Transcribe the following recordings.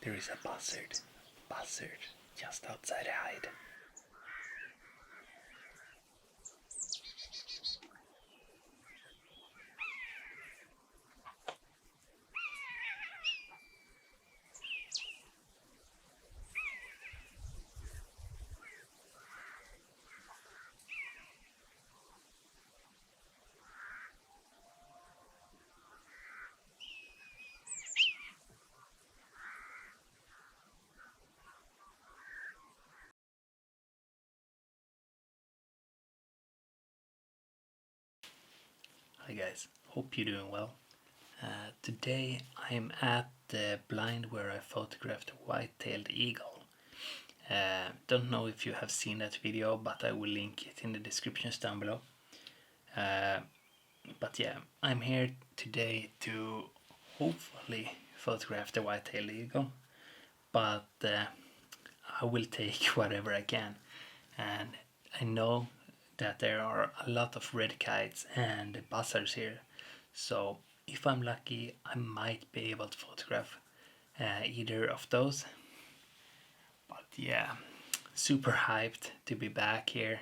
There is a buzzard just outside the hide. Hi guys, hope you're doing well. Today I'm at the blind where I photographed a white-tailed eagle. Don't know if you have seen that video, but I will link it in the descriptions down below. But yeah, I'm here today to hopefully photograph the white-tailed eagle, but I will take whatever I can, and I know that there are a lot of red kites and buzzards here, so if I'm lucky I might be able to photograph either of those. But yeah, super hyped to be back here.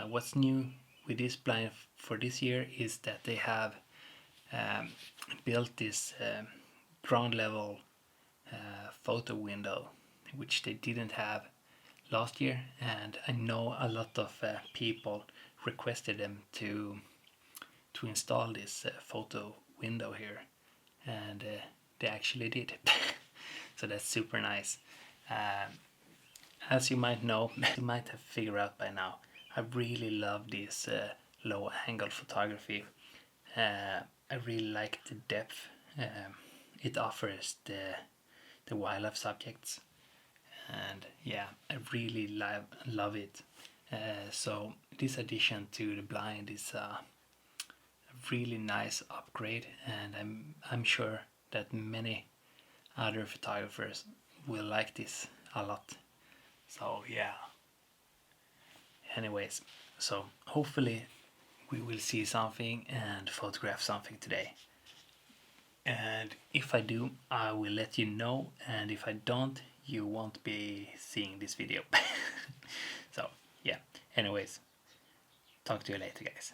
What's new with this blind for this year is that they have built this ground level photo window, which they didn't have last year, and I know a lot of people requested them to install this photo window here, and they actually did. So that's super nice. As you might know, you might have figured out by now, I really love this low angle photography. I really like the depth it offers the wildlife subjects, and yeah, I really love it. So this addition to the blind is a really nice upgrade, and I'm sure that many other photographers will like this a lot. So yeah, anyways, so hopefully we will see something and photograph something today, and if I do I will let you know, and if I don't you won't be seeing this video. So yeah, anyways, talk to you later guys.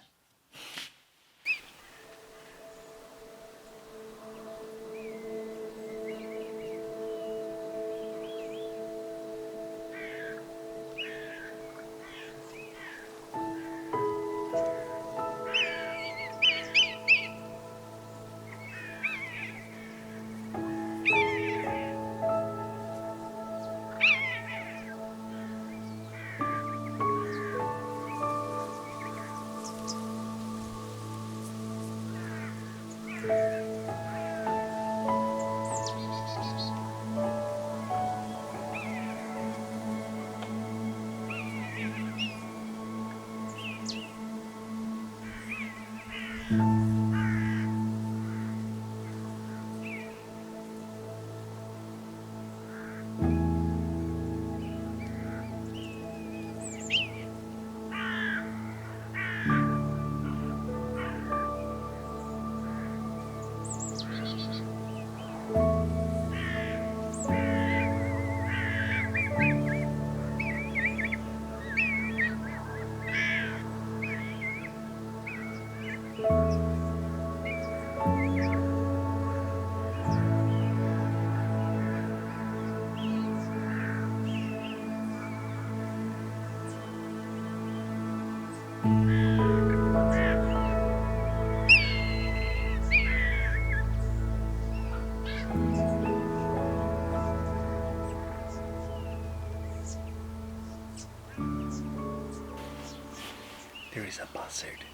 There is a buzzard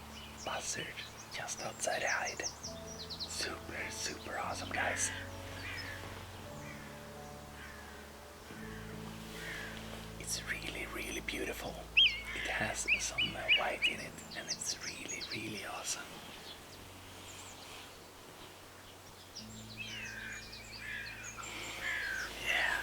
just outside the hide. Super awesome guys. It's really beautiful. It has some white in it, and it's really awesome. Yeah.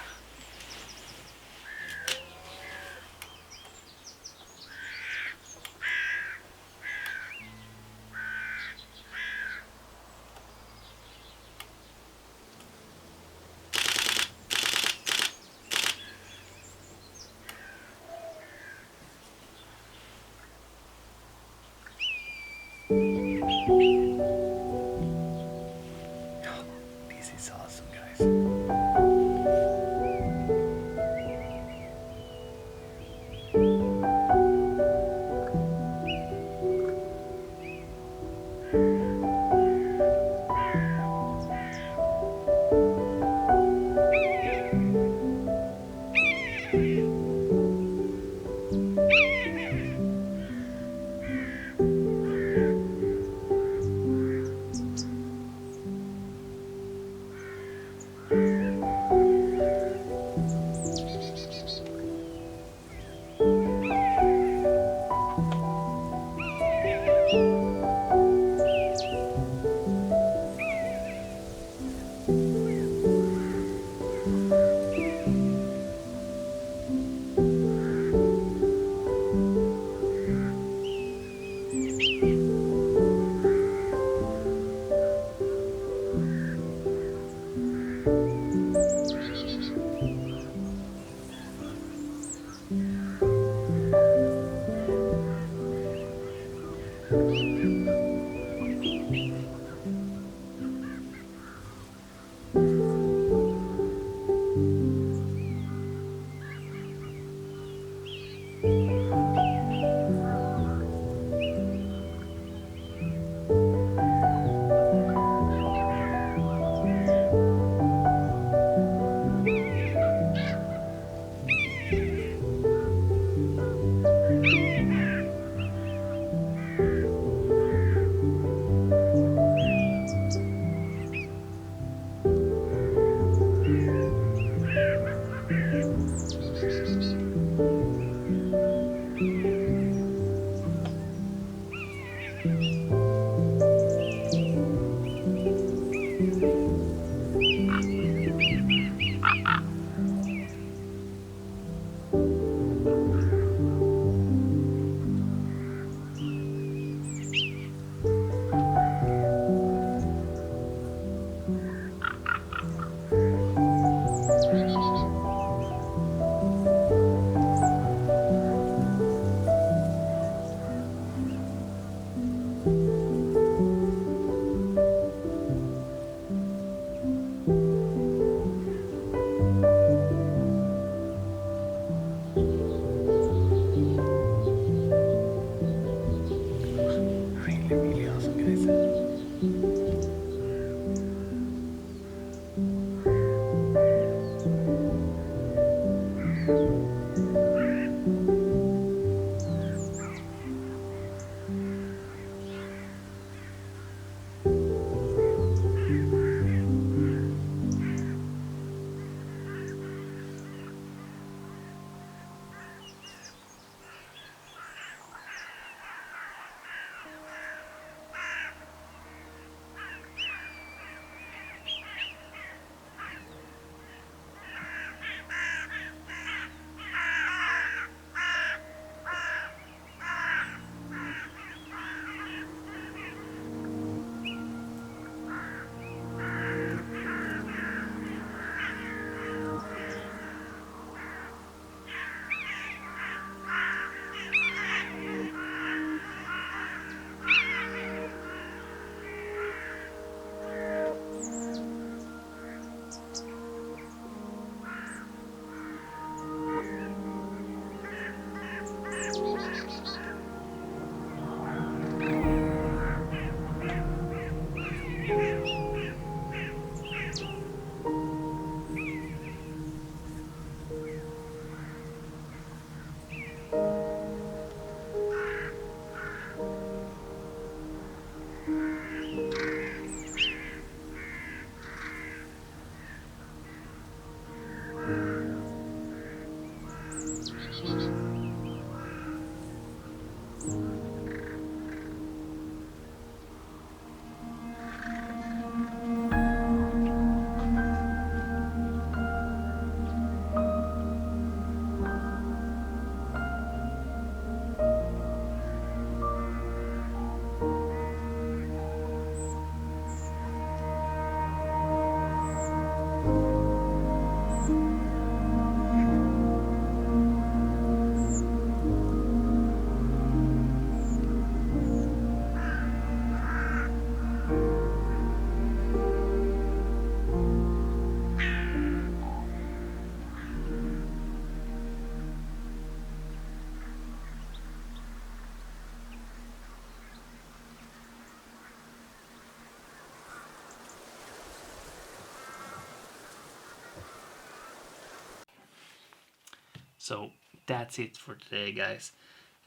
So that's it for today, guys.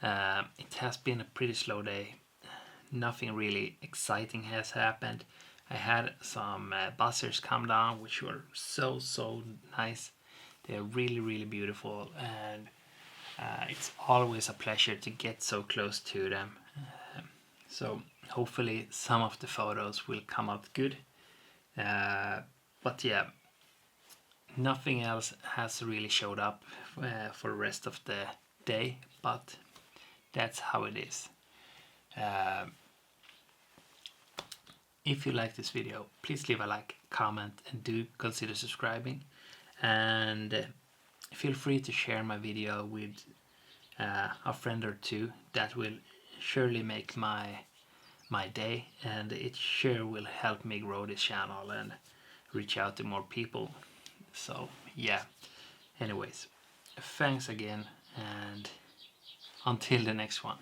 It has been a pretty slow day. Nothing really exciting has happened. I had some buzzards come down, which were so nice. They're really beautiful, and it's always a pleasure to get so close to them. So hopefully some of the photos will come out good. But yeah, nothing else has really showed up for the rest of the day, but that's how it is. If you like this video, please leave a like, comment, and do consider subscribing. And feel free to share my video with a friend or two. That will surely make my day, and it sure will help me grow this channel and reach out to more people. So yeah, anyways, thanks again, and until the next one.